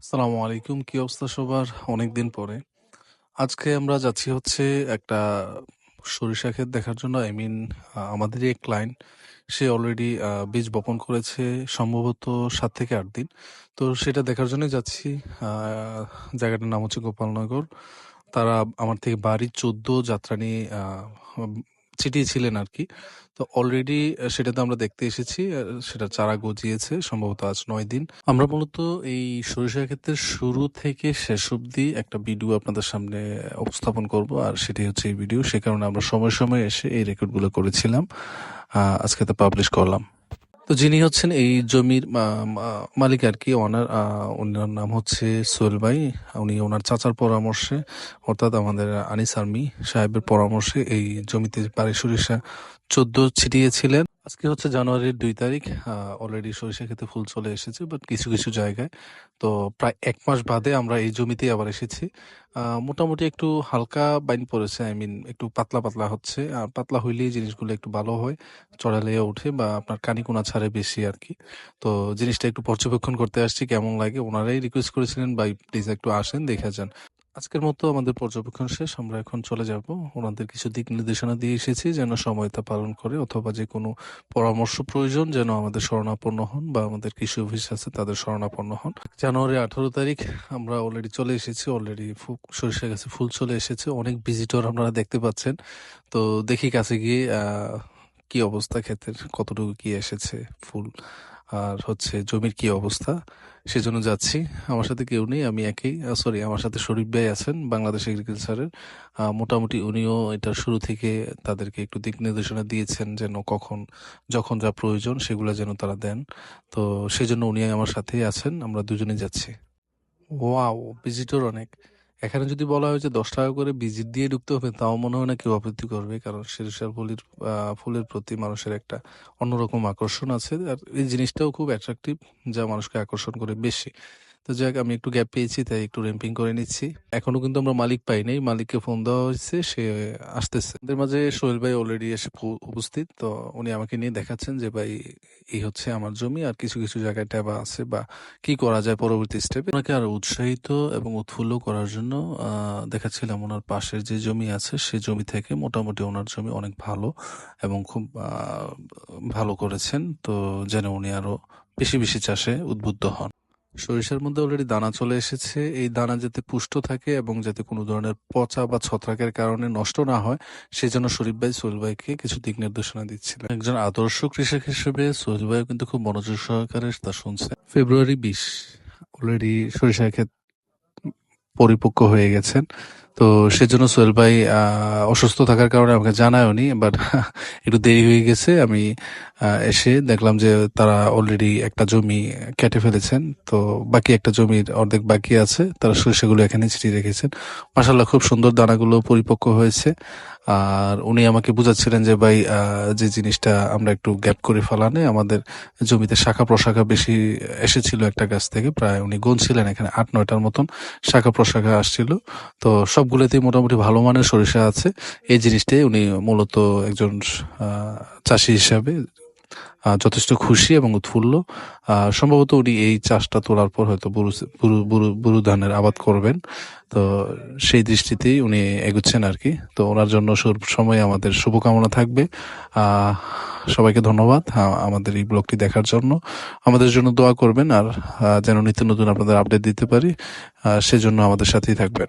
আসসালামু আলাইকুম। কি অবস্থা সবার? অনেকদিন পরে। আজকে আমরা যাচ্ছি হচ্ছে একটা সরিষা ক্ষেত দেখার জন্য। আমাদেরই এক ক্লায়েন্ট। সে অলরেডি বীজ বপন করেছে সম্ভবত ৭ থেকে ৮ দিন। তো সেটা দেখার জন্যই যাচ্ছি। আ জায়গাটার নাম হচ্ছে গোপালনগর। তারা আমার থেকে বাড়ি ১৪ যাত্রানী হম ছিটিয়েছিলেন আরকি। তো অলরেডি সেটাতে আমরা দেখতে এসেছি। সেটার চারা গজিয়েছে সম্ভবত আজ ৯ দিন। আমরা মূলত এই সরিষা ক্ষেতের শুরু থেকে শেষ অবধি একটা ভিডিও আপনাদের সামনে উপস্থাপন করব। আর সেটাই হচ্ছে এই ভিডিও। সে কারণে আমরা সময়ে, সময়ে এসে এই রেকর্ডগুলো করেছিলাম। আজকে তা পাবলিশ করলাম। তো যিনি হচ্ছেন এই জমির মালিক আরকি, ওনার উনার নাম হচ্ছে সোহেল ভাই। উনি ওনার চাচার পরামর্শে, অর্থাৎ আমাদের আনিস আর্মি সাহেবের পরামর্শে এই জমিতে বারি সরিষা ১৪ ছিটিয়েছিলেন। আজকে হচ্ছে জানুয়ারির ২ তারিখ। অলরেডি সরিষা ক্ষেতে ফুল চলে এসেছে, বাট কিছু, কিছু জায়গায়। তো প্রায় ১ মাস বাদে আমরা এই জমিতেই আবার এসেছি। মোটামুটি একটু হালকা বাইন পড়েছে। একটু পাতলা, পাতলা হচ্ছে। আর পাতলা হইলেই জিনিসগুলো একটু ভালো হয়। চড়ালেও ওঠে বা আপনার কানিকুনা ছাড়ে বেশি আরকি। তো জিনিসটা একটু পর্যবেক্ষণ করতে আসছি কেমন লাগে। ওনারাই রিকোয়েস্ট করেছিলেন, "ভাই প্লিজ একটু আসেন, দেখে যান।" আজকের মতো আমাদের পর্যবেক্ষণ শেষ। আমরা এখন চলে যাব। ওনাদের কিছু দিক নির্দেশনা দিয়ে এসেছি যেন সময়টা পালন করে, অথবা যেকোনো পরামর্শ প্রয়োজন যেন আমাদের শরণাপন্ন হন বা আমাদের কৃষি অফিস আছে তাদের শরণাপন্ন হন। জানুয়ারি ১৮ তারিখ আমরা অলরেডি চলে এসেছি। অলরেডি সরিষা গাছে ফুল চলে এসেছে। অনেক ভিজিটর আপনারা দেখতে পাচ্ছেন। তো দেখি কাছে গিয়ে কি অবস্থা ক্ষেতের, কতটুকু কি এসেছে ফুল, আর হচ্ছে জমির কি অবস্থা, সেজন্য যাচ্ছি। আমার সাথে কেউ নেই, আমি একাই। সরি, আমার সাথে শরীফ ভাই আছেন বাংলাদেশ এগ্রিকালচারের। মোটামুটি উনিও এটা শুরু থেকে তাদেরকে একটু দিক নির্দেশনা দিয়েছেন যেন যখন যা প্রয়োজন সেগুলো যেন তারা দেন। তো সেজন্য উনি আমার সাথেই আছেন, আমরা দুজনেই যাচ্ছি। ওয়াও! ভিজিটর অনেক। এখানে যদি বলা হয় যে ৳১০ করে ভিজিট দিয়ে ঢুকতে হবে, তাও মনে হয় না কেউ আপত্তি করবে। কারণ সরিষার ফুলের প্রতি মানুষের একটা অন্যরকম আকর্ষণ আছে। আর এই জিনিসটাও খুব অ্যাট্রাকটিভ, যা মানুষকে আকর্ষণ করে বেশি। তো যাক, আমি একটু গ্যাপ পেয়েছি তাই একটু র্যাম্পিং করে নিচ্ছি। এখনো কিন্তু আমরা মালিক পাই নাই। মালিককে ফোন দেওয়া হয়েছে, সে আসতেছে। আমাদের মাঝে সোহেল ভাই অলরেডি এসে উপস্থিত। তো উনি আমাকে নিয়ে দেখাচ্ছেন যে, "ভাই এই হচ্ছে আমার জমি, আর কিছু, কিছু জায়গায় ট্যাবা আছে বা কি করা যায় পরবর্তী স্টেপে।" ওনাকে আরো উৎসাহিত এবং উৎফুল্ল করার জন্য দেখাচ্ছিলাম ওনার পাশের যে জমি আছে সে জমি থেকে। মোটামুটি ওনার জমি অনেক ভালো এবং খুব ভালো করেছেন। তো যেন উনি আরো বেশি, বেশি চাষে উদ্বুদ্ধ হন। সরিষার মধ্যে অলরেডি দানা চলে এসেছে। এই দানা যাতে পুষ্ট থাকে এবং যাতে কোনো ধরনের পচা বা ছত্রাকের কারণে নষ্ট না হয়, সেজন্য শরীফ ভাই সোহেল ভাইকে কিছু দিক নির্দেশনা দিচ্ছিলেন। একজন আদর্শ কৃষক হিসেবে সোহেল ভাইও কিন্তু খুব মনোযোগ সহকারে তা শুনছে। ফেব্রুয়ারি ২০ অলরেডি সরিষার ক্ষেত পরিপক্ক হয়ে গেছেন। তো সেজন্য সোহেল ভাই অসুস্থ থাকার কারণে আমাকে জানায়ওনি, বাট একটু দেরি হয়ে গেছে। আমি এসে দেখলাম যে তারা অলরেডি একটা জমি কেটে ফেলেছেন। তো বাকি একটা জমির অর্ধেক বাকি আছে, তারা সরিষাগুলো এখানে ছিটিয়ে রেখেছেন। মাশাআল্লাহ, খুব সুন্দর দানাগুলো পরিপক্ক হয়েছে। আর উনি আমাকে বুঝাচ্ছিলেন যে, "ভাই যে জিনিসটা আমরা একটু গ্যাপ করে ফেলানে আমাদের জমিতে শাখা প্রশাখা বেশি এসেছিল একটা গাছ থেকে, প্রায় উনি গুনছিলেন এখানে ৮-৯টার মতন শাখা প্রশাখা আসছিল। তো সবগুলোতেই মোটামুটি ভালো মানের সরিষা আছে।" এই জিনিসটাই উনি মূলত একজন চাষি হিসাবে যথেষ্ট খুশি এবং উৎফুল্ল। সম্ভবত উনি এই চাষটা তোলার পর হয়তো বুরু ধানের আবাদ করবেন। তো সেই দৃষ্টিতেই উনি এগুচ্ছেন আরকি। তো ওনার জন্য সবসময় আমাদের শুভকামনা থাকবে। আহ সবাইকে ধন্যবাদ আমাদের এই ব্লগটি দেখার জন্য। আমাদের জন্য দোয়া করবেন, আর যেন নিত্য নতুন আপনাদের আপডেট দিতে পারি, সেজন্য আমাদের সাথেই থাকবেন।